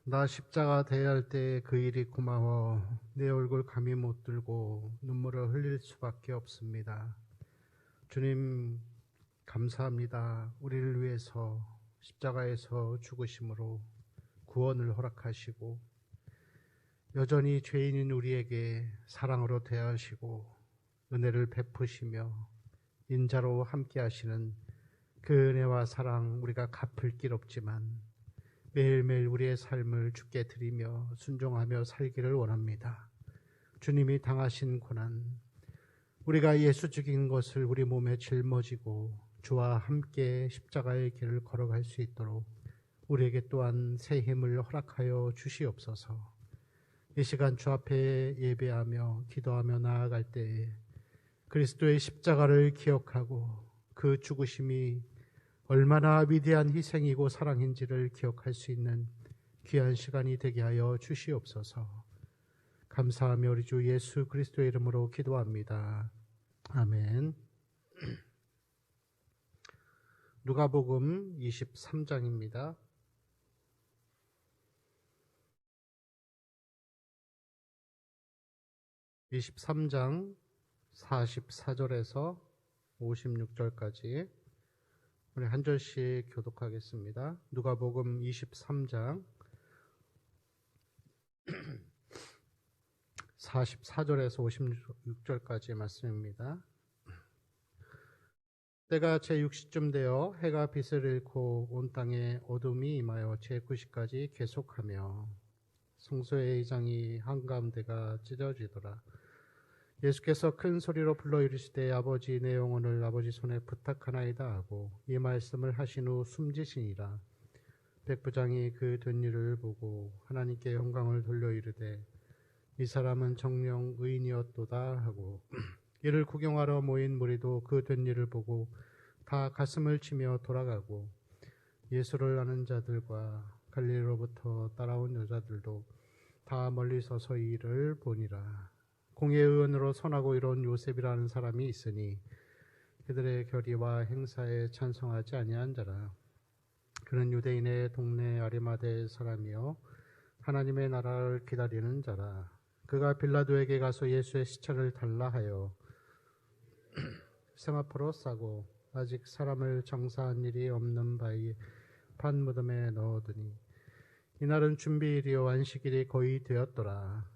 나 십자가 대야 할 때 그 일이 고마워 내 얼굴 감히 못 들고 눈물을 흘릴 수밖에 없습니다. 주님 감사합니다. 우리를 위해서 십자가에서 죽으심으로 구원을 허락하시고 여전히 죄인인 우리에게 사랑으로 대하시고 은혜를 베푸시며 인자로 함께 하시는 그 은혜와 사랑 우리가 갚을 길 없지만 매일매일 우리의 삶을 주께 드리며 순종하며 살기를 원합니다. 주님이 당하신 고난, 우리가 예수 죽인 것을 우리 몸에 짊어지고 주와 함께 십자가의 길을 걸어갈 수 있도록 우리에게 또한 새 힘을 허락하여 주시옵소서. 이 시간 주 앞에 예배하며 기도하며 나아갈 때에 그리스도의 십자가를 기억하고 그 죽으심이 얼마나 위대한 희생이고 사랑인지를 기억할 수 있는 귀한 시간이 되게 하여 주시옵소서. 감사하며 우리 주 예수 그리스도의 이름으로 기도합니다. 아멘. 누가복음 23장입니다. (23장) 44절에서 56절까지 우리 한 절씩 교독하겠습니다. 누가복음 23장 44절에서 56절까지의 말씀입니다. 때가 제6시쯤 되어 해가 빛을 잃고 온 땅에 어둠이 임하여 제9시까지 계속하며 성소의 의장이 한가운데가 찢어지더라. 예수께서 큰 소리로 불러 이르시되 아버지 내 영혼을 아버지 손에 부탁하나이다 하고 이 말씀을 하신 후 숨지시니라. 백부장이 그 된 일을 보고 하나님께 영광을 돌려 이르되 이 사람은 정녕 의인이었도다 하고 이를 구경하러 모인 무리도 그 된 일을 보고 다 가슴을 치며 돌아가고 예수를 아는 자들과 갈릴리로부터 따라온 여자들도 다 멀리 서서 이 일을 보니라. 공예의원으로 선하고 이로운 요셉이라는 사람이 있으니 그들의 결의와 행사에 찬성하지 아니한 자라. 그는 유대인의 동네 아리마대 사람이요 하나님의 나라를 기다리는 자라. 그가 빌라도에게 가서 예수의 시체를 달라 하여 세마포로 싸고 아직 사람을 장사한 일이 없는 바위 판무덤에 넣어두니 이날은 준비일이요 안식일이 거의 되었더라.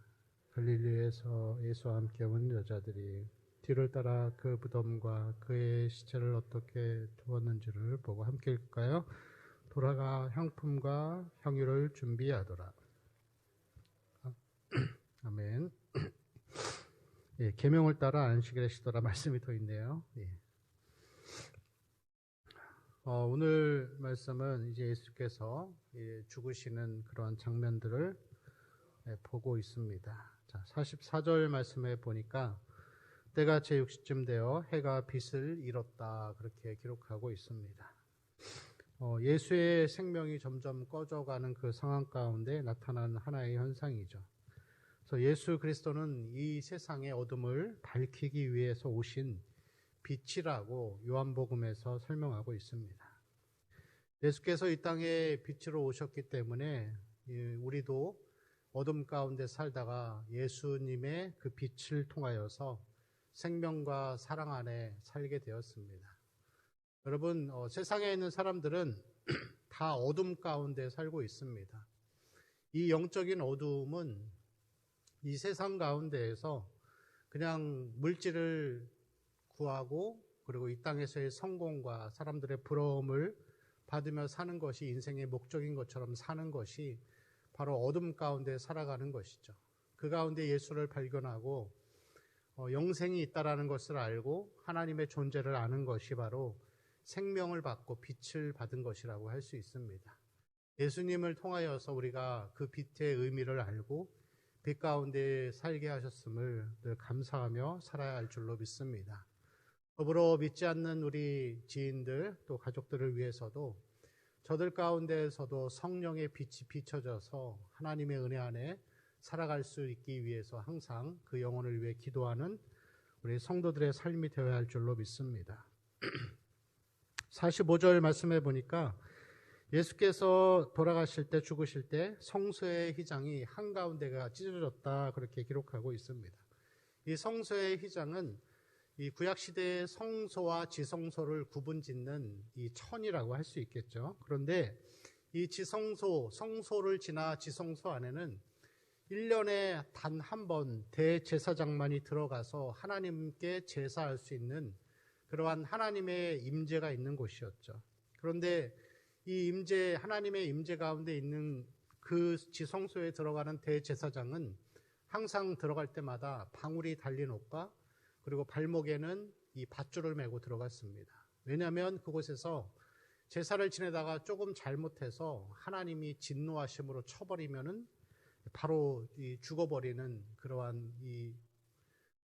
갈릴리에서 예수와 함께 온 여자들이 뒤를 따라 그 무덤과 그의 시체를 어떻게 두었는지를 보고 함께 읽을까요? 돌아가 향품과 향유를 준비하더라. 아멘. 예, 계명을 따라 안식일에 쉬더라 말씀이 더 있네요. 예. 오늘 말씀은 이제 예수께서 죽으시는 그런 장면들을 보고 있습니다. 자, 44절 말씀에 보니까 때가 제6시쯤 되어 해가 빛을 잃었다 그렇게 기록하고 있습니다. 예수의 생명이 점점 꺼져가는 그 상황 가운데 나타난 하나의 현상이죠. 그래서 예수 그리스도는 이 세상의 어둠을 밝히기 위해서 오신 빛이라고 요한복음에서 설명하고 있습니다. 예수께서 이 땅에 빛으로 오셨기 때문에 우리도 어둠 가운데 살다가 예수님의 그 빛을 통하여서 생명과 사랑 안에 살게 되었습니다. 여러분, 세상에 있는 사람들은 다 어둠 가운데 살고 있습니다. 이 영적인 어둠은 이 세상 가운데에서 그냥 물질을 구하고 그리고 이 땅에서의 성공과 사람들의 부러움을 받으며 사는 것이 인생의 목적인 것처럼 사는 것이 바로 어둠 가운데 살아가는 것이죠. 그 가운데 예수를 발견하고 영생이 있다라는 것을 알고 하나님의 존재를 아는 것이 바로 생명을 받고 빛을 받은 것이라고 할 수 있습니다. 예수님을 통하여서 우리가 그 빛의 의미를 알고 빛 가운데 살게 하셨음을 늘 감사하며 살아야 할 줄로 믿습니다. 더불어 믿지 않는 우리 지인들 또 가족들을 위해서도 저들 가운데에서도 성령의 빛이 비춰져서 하나님의 은혜 안에 살아갈 수 있기 위해서 항상 그 영혼을 위해 기도하는 우리 성도들의 삶이 되어야 할 줄로 믿습니다. 45절 말씀해 보니까 예수께서 돌아가실 때, 죽으실 때 성소의 휘장이 한가운데가 찢어졌다 그렇게 기록하고 있습니다. 이 성소의 휘장은 이 구약 시대의 성소와 지성소를 구분짓는 이 천이라고 할 수 있겠죠. 그런데 이 지성소, 성소를 지나 지성소 안에는 1년에 단 한 번 대제사장만이 들어가서 하나님께 제사할 수 있는 그러한 하나님의 임재가 있는 곳이었죠. 그런데 이 임재, 하나님의 임재 가운데 있는 그 지성소에 들어가는 대제사장은 항상 들어갈 때마다 방울이 달린 옷과 그리고 발목에는 이 밧줄을 메고 들어갔습니다. 왜냐하면 그곳에서 제사를 지내다가 조금 잘못해서 하나님이 진노하심으로 쳐버리면은 바로 죽어버리는 그러한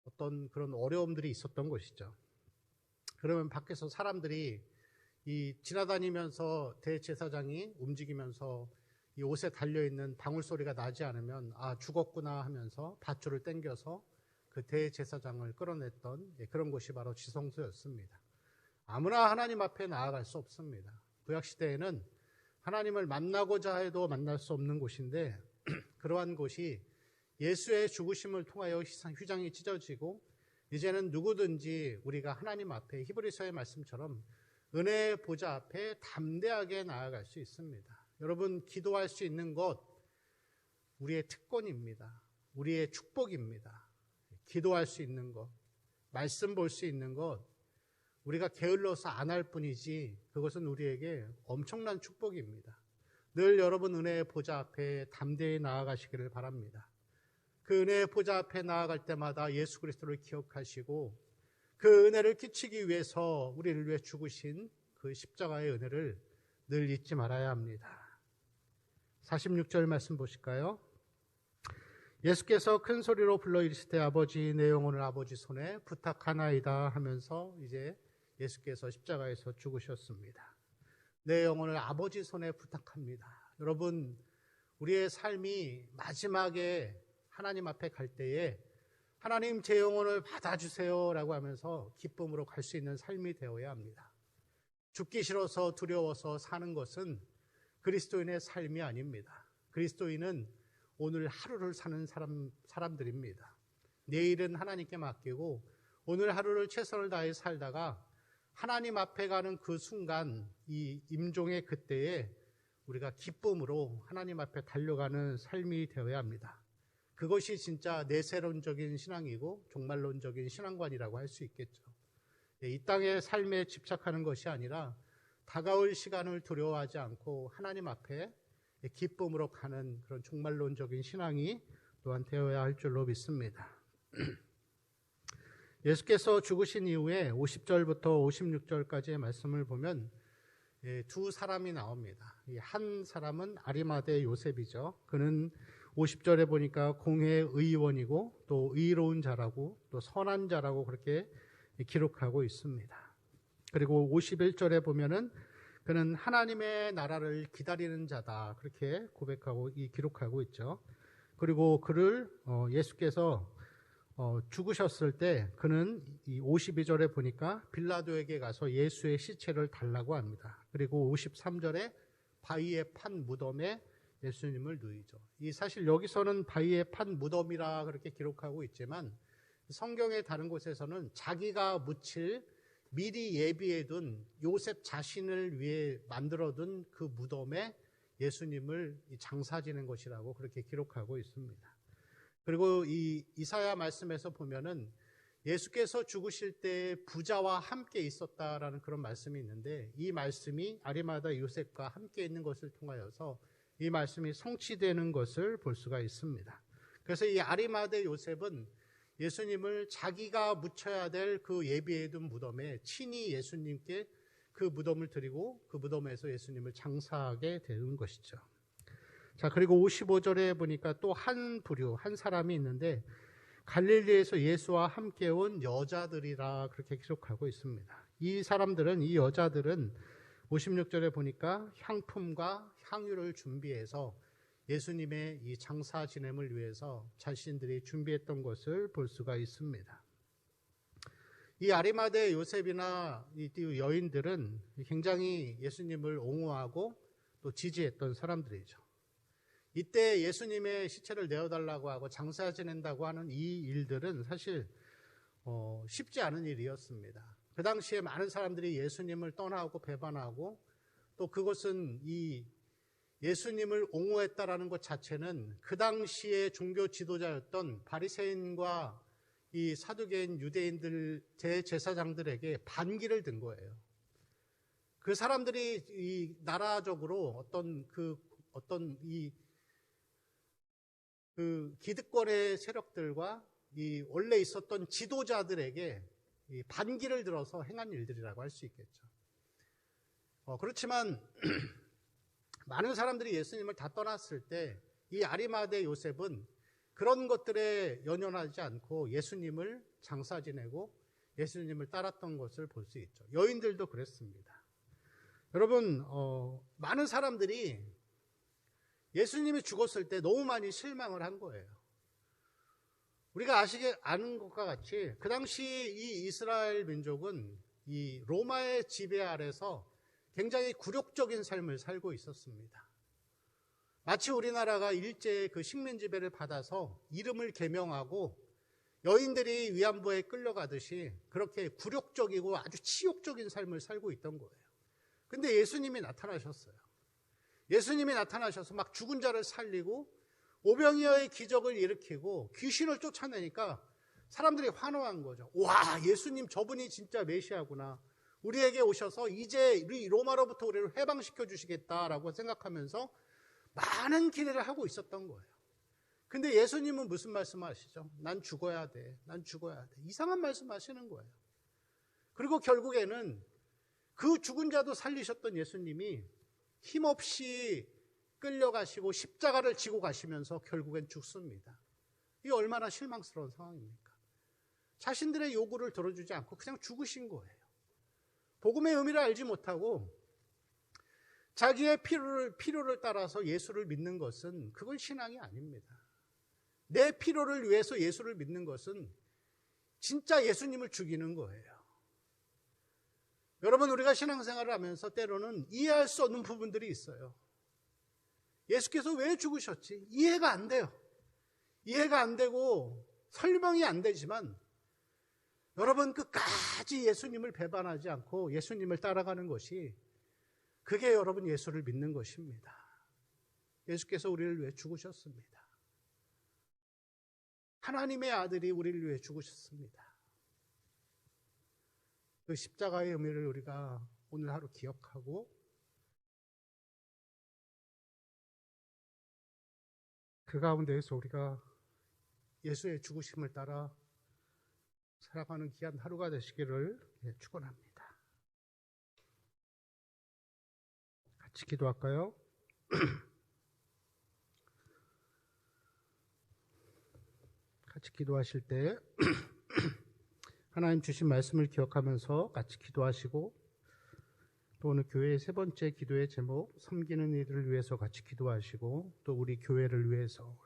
어떤 그런 어려움들이 있었던 것이죠. 그러면 밖에서 사람들이 지나다니면서 대제사장이 움직이면서 이 옷에 달려있는 방울 소리가 나지 않으면 죽었구나 하면서 밧줄을 당겨서 그 대제사장을 끌어냈던 그런 곳이 바로 지성소였습니다. 아무나 하나님 앞에 나아갈 수 없습니다. 구약시대에는 하나님을 만나고자 해도 만날 수 없는 곳인데 그러한 곳이 예수의 죽으심을 통하여 휘장이 찢어지고 이제는 누구든지 우리가 하나님 앞에 히브리서의 말씀처럼 은혜의 보좌 앞에 담대하게 나아갈 수 있습니다. 여러분, 기도할 수 있는 것 우리의 특권입니다. 우리의 축복입니다. 기도할 수 있는 것, 말씀 볼 수 있는 것 우리가 게을러서 안 할 뿐이지 그것은 우리에게 엄청난 축복입니다. 늘 여러분 은혜의 보좌 앞에 담대히 나아가시기를 바랍니다. 그 은혜의 보좌 앞에 나아갈 때마다 예수 그리스도를 기억하시고 그 은혜를 끼치기 위해서 우리를 위해 죽으신 그 십자가의 은혜를 늘 잊지 말아야 합니다. 46절 말씀 보실까요? 예수께서 큰 소리로 불러 이르시되 아버지 내 영혼을 아버지 손에 부탁하나이다 하면서 이제 예수께서 십자가에서 죽으셨습니다. 내 영혼을 아버지 손에 부탁합니다. 여러분, 우리의 삶이 마지막에 하나님 앞에 갈 때에 하나님 제 영혼을 받아주세요 라고 하면서 기쁨으로 갈 수 있는 삶이 되어야 합니다. 죽기 싫어서 두려워서 사는 것은 그리스도인의 삶이 아닙니다. 그리스도인은 오늘 하루를 사는 사람들입니다. 내일은 하나님께 맡기고 오늘 하루를 최선을 다해 살다가 하나님 앞에 가는 그 순간 이 임종의 그때에 우리가 기쁨으로 하나님 앞에 달려가는 삶이 되어야 합니다. 그것이 진짜 내세론적인 신앙이고 종말론적인 신앙관이라고 할 수 있겠죠. 이 땅의 삶에 집착하는 것이 아니라 다가올 시간을 두려워하지 않고 하나님 앞에 기쁨으로 가는 그런 종말론적인 신앙이 또한 되어야 할 줄로 믿습니다. 예수께서 죽으신 이후에 50절부터 56절까지의 말씀을 보면 두 사람이 나옵니다. 한 사람은 아리마대 요셉이죠. 그는 50절에 보니까 공회 의원이고 또 의로운 자라고 또 선한 자라고 그렇게 기록하고 있습니다. 그리고 51절에 보면은 그는 하나님의 나라를 기다리는 자다 그렇게 고백하고 기록하고 있죠. 그리고 그를 예수께서 죽으셨을 때 그는 이 52절에 보니까 빌라도에게 가서 예수의 시체를 달라고 합니다. 그리고 53절에 바위에 판 무덤에 예수님을 누이죠. 이 사실 여기서는 바위에 판 무덤이라 그렇게 기록하고 있지만 성경의 다른 곳에서는 자기가 묻힐 미리 예비해둔 요셉 자신을 위해 만들어둔 그 무덤에 예수님을 장사 지낸 것이라고 그렇게 기록하고 있습니다. 그리고 이 이사야 말씀에서 보면은 예수께서 죽으실 때 부자와 함께 있었다라는 그런 말씀이 있는데 이 말씀이 아리마다 요셉과 함께 있는 것을 통하여서 이 말씀이 성취되는 것을 볼 수가 있습니다. 그래서 이 아리마다 요셉은 예수님을 자기가 묻혀야 될 그 예비해둔 무덤에 친히 예수님께 그 무덤을 드리고 그 무덤에서 예수님을 장사하게 되는 것이죠. 자, 그리고 55절에 보니까 또 한 부류, 한 사람이 있는데 갈릴리에서 예수와 함께 온 여자들이라 그렇게 기록하고 있습니다. 이 사람들은, 이 여자들은 56절에 보니까 향품과 향유를 준비해서 예수님의 이 장사 지냄을 위해서 자신들이 준비했던 것을 볼 수가 있습니다. 이 아리마대 요셉이나 이 여인들은 굉장히 예수님을 옹호하고 또 지지했던 사람들이죠. 이때 예수님의 시체를 내어달라고 하고 장사 지낸다고 하는 이 일들은 사실 쉽지 않은 일이었습니다. 그 당시에 많은 사람들이 예수님을 떠나고 배반하고 또 그것은 이 예수님을 옹호했다라는 것 자체는 그 당시의 종교 지도자였던 바리새인과 이 사두개인 유대인들 대제사장들에게 반기를 든 거예요. 그 사람들이 이 나라적으로 어떤 그 기득권의 세력들과 이 원래 있었던 지도자들에게 이 반기를 들어서 행한 일들이라고 할 수 있겠죠. 그렇지만 많은 사람들이 예수님을 다 떠났을 때 이 아리마대 요셉은 그런 것들에 연연하지 않고 예수님을 장사 지내고 예수님을 따랐던 것을 볼 수 있죠. 여인들도 그랬습니다. 여러분, 많은 사람들이 예수님이 죽었을 때 너무 많이 실망을 한 거예요. 우리가 아는 것과 같이 그 당시 이 이스라엘 민족은 이 로마의 지배 아래서 굉장히 굴욕적인 삶을 살고 있었습니다. 마치 우리나라가 일제의 그 식민 지배를 받아서 이름을 개명하고 여인들이 위안부에 끌려가듯이 그렇게 굴욕적이고 아주 치욕적인 삶을 살고 있던 거예요. 근데 예수님이 나타나셨어요. 예수님이 나타나셔서 막 죽은 자를 살리고 오병이어의 기적을 일으키고 귀신을 쫓아내니까 사람들이 환호한 거죠. 와, 예수님 저분이 진짜 메시아구나. 우리에게 오셔서 이제 로마로부터 우리를 해방시켜 주시겠다라고 생각하면서 많은 기대를 하고 있었던 거예요. 근데 예수님은 무슨 말씀하시죠? 난 죽어야 돼. 난 죽어야 돼. 이상한 말씀하시는 거예요. 그리고 결국에는 그 죽은 자도 살리셨던 예수님이 힘없이 끌려가시고 십자가를 지고 가시면서 결국엔 죽습니다. 이게 얼마나 실망스러운 상황입니까? 자신들의 요구를 들어주지 않고 그냥 죽으신 거예요. 복음의 의미를 알지 못하고 자기의 필요를 따라서 예수를 믿는 것은 그건 신앙이 아닙니다. 내 필요를 위해서 예수를 믿는 것은 진짜 예수님을 죽이는 거예요. 여러분, 우리가 신앙생활을 하면서 때로는 이해할 수 없는 부분들이 있어요. 예수께서 왜 죽으셨지? 이해가 안 돼요. 이해가 안 되고 설명이 안 되지만 여러분, 끝까지 예수님을 배반하지 않고 예수님을 따라가는 것이 그게 여러분 예수를 믿는 것입니다. 예수께서 우리를 위해 죽으셨습니다. 하나님의 아들이 우리를 위해 죽으셨습니다. 그 십자가의 의미를 우리가 오늘 하루 기억하고 그 가운데에서 우리가 예수의 죽으심을 따라 살아가는 귀한 하루가 되시기를 축원합니다. 같이 기도할까요? 같이 기도하실 때 하나님 주신 말씀을 기억하면서 같이 기도하시고 또 오늘 교회의 세 번째 기도의 제목 섬기는 이들을 위해서 같이 기도하시고 또 우리 교회를 위해서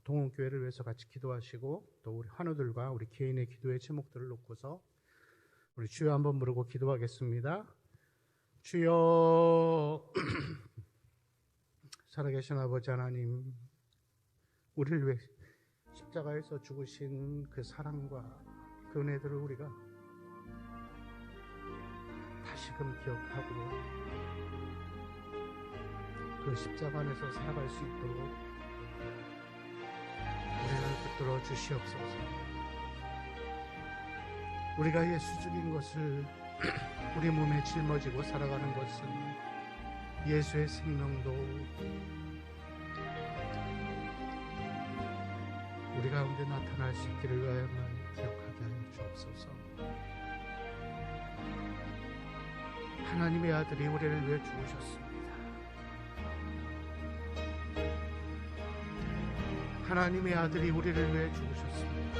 동원교회를 위해서 같이 기도하시고 또 우리 환우들과 우리 개인의 기도의 제목들을 놓고서 우리 주여 한번 부르고 기도하겠습니다. 주여 살아계신 아버지 하나님, 우리를 위해 십자가에서 죽으신 그 사랑과 그 은혜들을 우리가 다시금 기억하고 그 십자가 안에서 살아갈 수 있도록 우리를 붙들어 주시옵소서. 우리가 예수 죽인 것을 우리 몸에 짊어지고 살아가는 것은 예수의 생명도 우리 가운데 나타날 수 있기를 위하여만 기억하게 하여 주옵소서. 하나님의 아들이 우리를 위해 죽으셨습니다. 하나님의 아들이 우리를 위해 죽으셨습니다.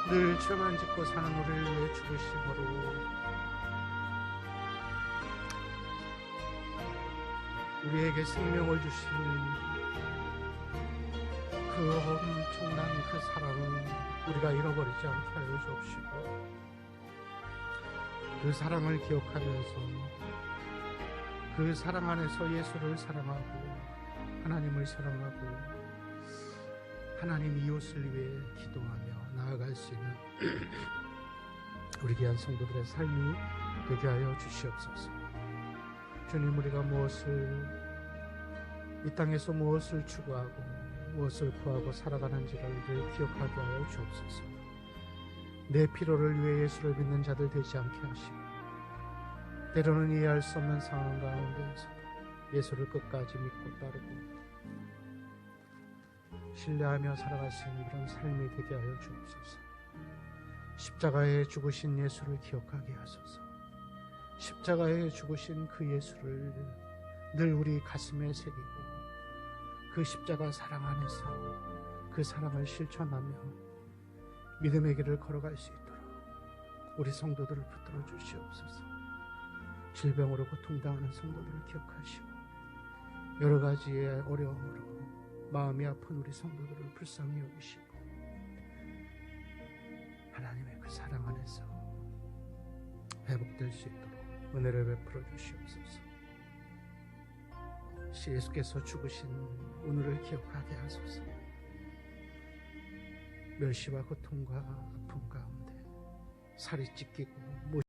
늘 죄만 짓고 사는 우리를 위해 죽으심으로 우리에게 생명을 주신 그 엄청난 그 사랑을 우리가 잃어버리지 않게 하여 주옵시고 그 사랑을 기억하면서 그 사랑 안에서 예수를 사랑하고 하나님을 사랑하고 하나님 이웃을 위해 기도하며 나아갈 수 있는 우리 귀한 성도들의 삶이 되게 하여 주시옵소서. 주님, 우리가 이 땅에서 무엇을 추구하고 무엇을 구하고 살아가는지를 기억하게 하여 주옵소서. 내 필요를 위해 예수를 믿는 자들 되지 않게 하시고 때로는 이해할 수 없는 상황 가운데에서 예수를 끝까지 믿고 따르고 신뢰하며 살아갈 수 있는 그런 삶이 되게 하여 주옵소서. 십자가에 죽으신 예수를 기억하게 하소서. 십자가에 죽으신 그 예수를 늘 우리 가슴에 새기고 그 십자가 사랑 안에서 그 사랑을 실천하며 믿음의 길을 걸어갈 수 있도록 우리 성도들을 붙들어 주시옵소서. 질병으로 고통당하는 성도들을 기억하시고 여러 가지의 어려움으로 마음이 아픈 우리 성도들을 불쌍히 여기시고 하나님의 그 사랑 안에서 회복될 수 있도록 은혜를 베풀어 주시옵소서. 예수께서 죽으신 오늘을 기억하게 하소서. 멸시와 고통과 아픔 가운데 살이 찢기고